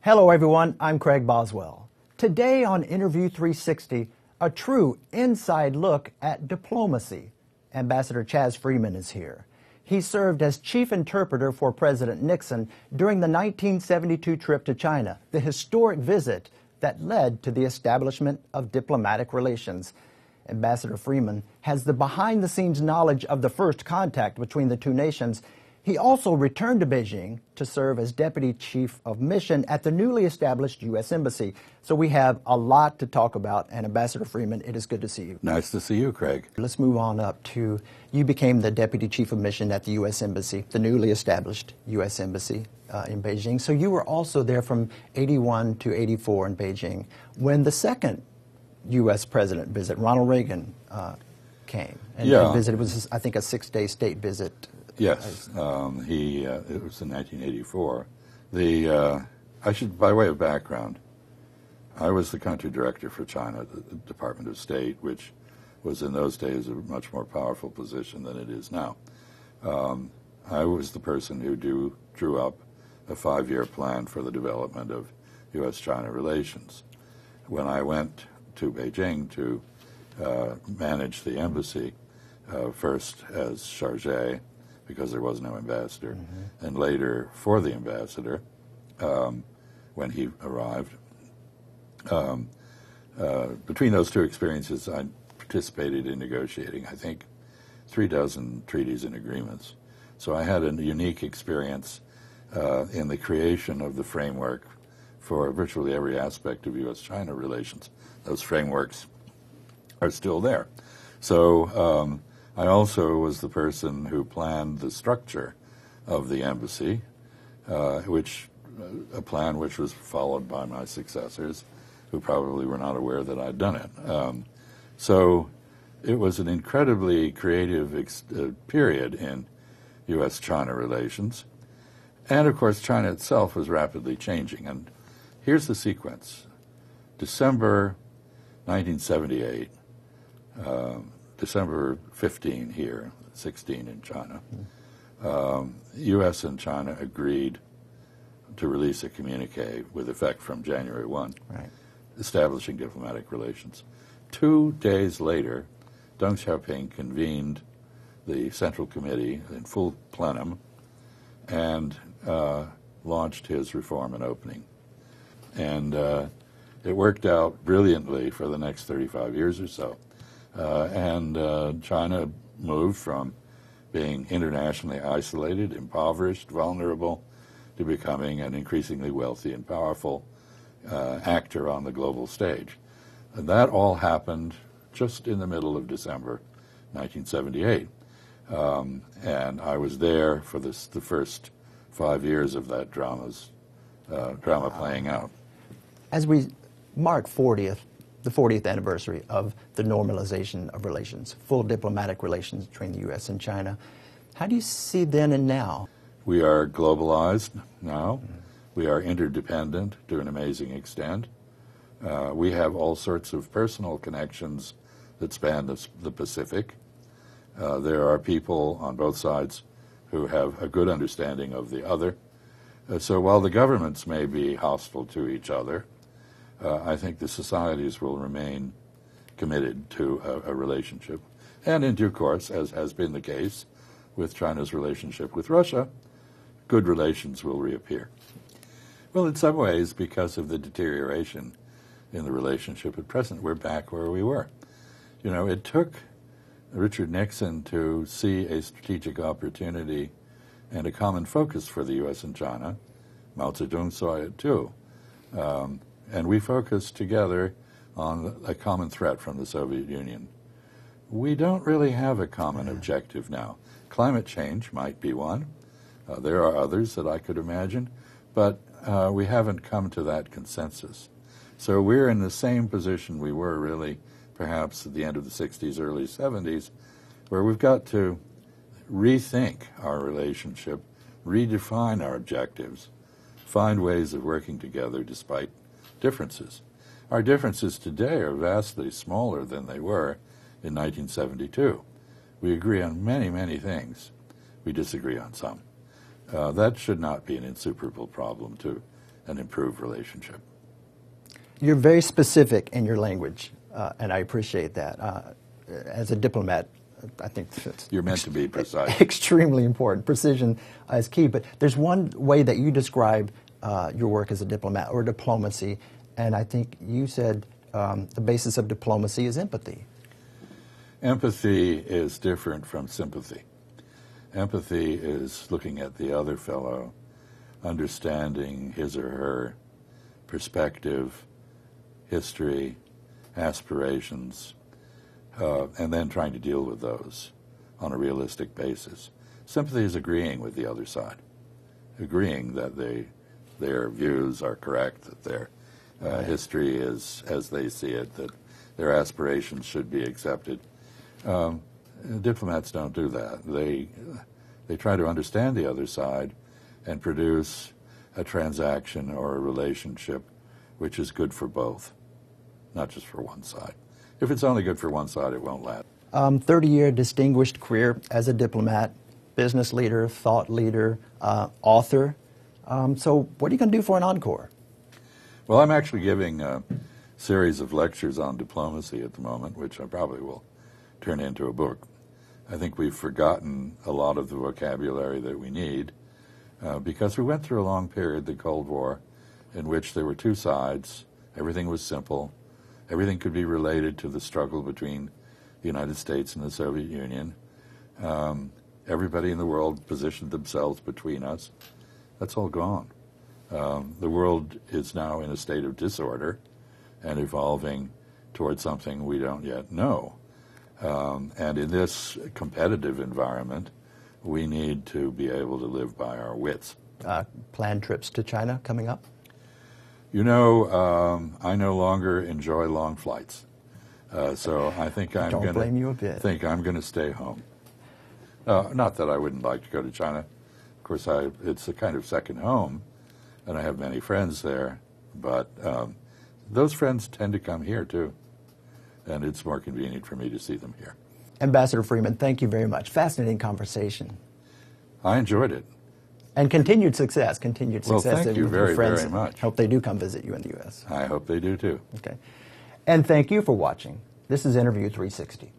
Hello everyone, I'm Craig Boswell. Today on Interview 360, a true inside look at diplomacy. Ambassador Chaz Freeman is here. He served as chief interpreter for President Nixon during the 1972 trip to China, the historic visit that led to the establishment of diplomatic relations. Ambassador Freeman has the behind-the-scenes knowledge of the first contact between the two nations. He also returned to Beijing to serve as Deputy Chief of Mission at the newly established U.S. Embassy. So we have a lot to talk about, and Ambassador Freeman, it is good to see you. Nice to see you, Craig. Let's move on up to, you became the Deputy Chief of Mission at the U.S. Embassy, the newly established U.S. Embassy in Beijing. So you were also there from 81 to 84 in Beijing when the second U.S. President visit, Ronald Reagan, came. And the visit was, I think, a 6-day state visit. Yes, it was in 1984. I should, by way of background, I was the country director for China at the Department of State, which was in those days a much more powerful position than it is now. I was the person who drew up a 5-year plan for the development of U.S. China relations. When I went to Beijing to manage the embassy, first as chargé, because there was no ambassador, and later for the ambassador when he arrived. Between those two experiences, I participated in negotiating, I think, 36 treaties and agreements. So I had a unique experience in the creation of the framework for virtually every aspect of U.S.-China relations. Those frameworks are still there. So I also was the person who planned the structure of the embassy, a plan which was followed by my successors, who probably were not aware that I'd done it. So it was an incredibly creative period in U.S.-China relations. And, of course, China itself was rapidly changing. And here's the sequence. December 1978, December 15 here, 16 in China, U.S. and China agreed to release a communique with effect from January 1, establishing diplomatic relations. 2 days later, Deng Xiaoping convened the Central Committee in full plenum and launched his reform and opening. And it worked out brilliantly for the next 35 years or so. China moved from being internationally isolated, impoverished, vulnerable, to becoming an increasingly wealthy and powerful actor on the global stage. And that all happened just in the middle of December 1978. And I was there for the first 5 years of that drama playing out. As we mark the 40th anniversary of the normalization of relations, full diplomatic relations between the U.S. and China, how do you see then and now? We are globalized now. We are interdependent to an amazing extent. We have all sorts of personal connections that span the Pacific. There are people on both sides who have a good understanding of the other. So while the governments may be hostile to each other, I think the societies will remain committed to a relationship. And in due course, as has been the case with China's relationship with Russia, good relations will reappear. Well, in some ways, because of the deterioration in the relationship at present, we're back where we were. You know, it took Richard Nixon to see a strategic opportunity and a common focus for the U.S. and China. Mao Zedong saw it too. And we focused together on a common threat from the Soviet Union. We don't really have a common objective now. Climate change might be one. There are others that I could imagine, but we haven't come to that consensus. So we're in the same position we were really perhaps at the end of the 60s, early 70s, where we've got to rethink our relationship, redefine our objectives, find ways of working together despite differences. Our differences today are vastly smaller than they were in 1972. We agree on many, many things. We disagree on some. That should not be an insuperable problem to an improved relationship. You're very specific in your language, and I appreciate that. As a diplomat, I think you're meant to be precise. Extremely important. Precision is key. But there's one way that you describe your work as a diplomat or diplomacy, and I think you said the basis of diplomacy is empathy. Empathy is different from sympathy. Empathy is looking at the other fellow, understanding his or her perspective, history, aspirations, and then trying to deal with those on a realistic basis. Sympathy is agreeing with the other side, agreeing that their views are correct, that their history is as they see it, that their aspirations should be accepted. Diplomats don't do that. They try to understand the other side and produce a transaction or a relationship which is good for both, not just for one side. If it's only good for one side, it won't last. 30-year distinguished career as a diplomat, business leader, thought leader, author. So what are you going to do for an encore? Well, I'm actually giving a series of lectures on diplomacy at the moment, which I probably will turn into a book. I think we've forgotten a lot of the vocabulary that we need because we went through a long period, the Cold War, in which there were two sides. Everything was simple. Everything could be related to the struggle between the United States and the Soviet Union. Everybody in the world positioned themselves between us. That's all gone. The world is now in a state of disorder and evolving towards something we don't yet know. And in this competitive environment, we need to be able to live by our wits. Planned trips to China coming up? You know, I no longer enjoy long flights, so I think I'm going to stay home. Not that I wouldn't like to go to China. Of course, it's a kind of second home, and I have many friends there. But those friends tend to come here too, and it's more convenient for me to see them here. Ambassador Freeman, thank you very much. Fascinating conversation. I enjoyed it. And continued success. Well, thank you very, very much. Hope they do come visit you in the U.S. I hope they do too. Okay. And thank you for watching. This is Interview 360.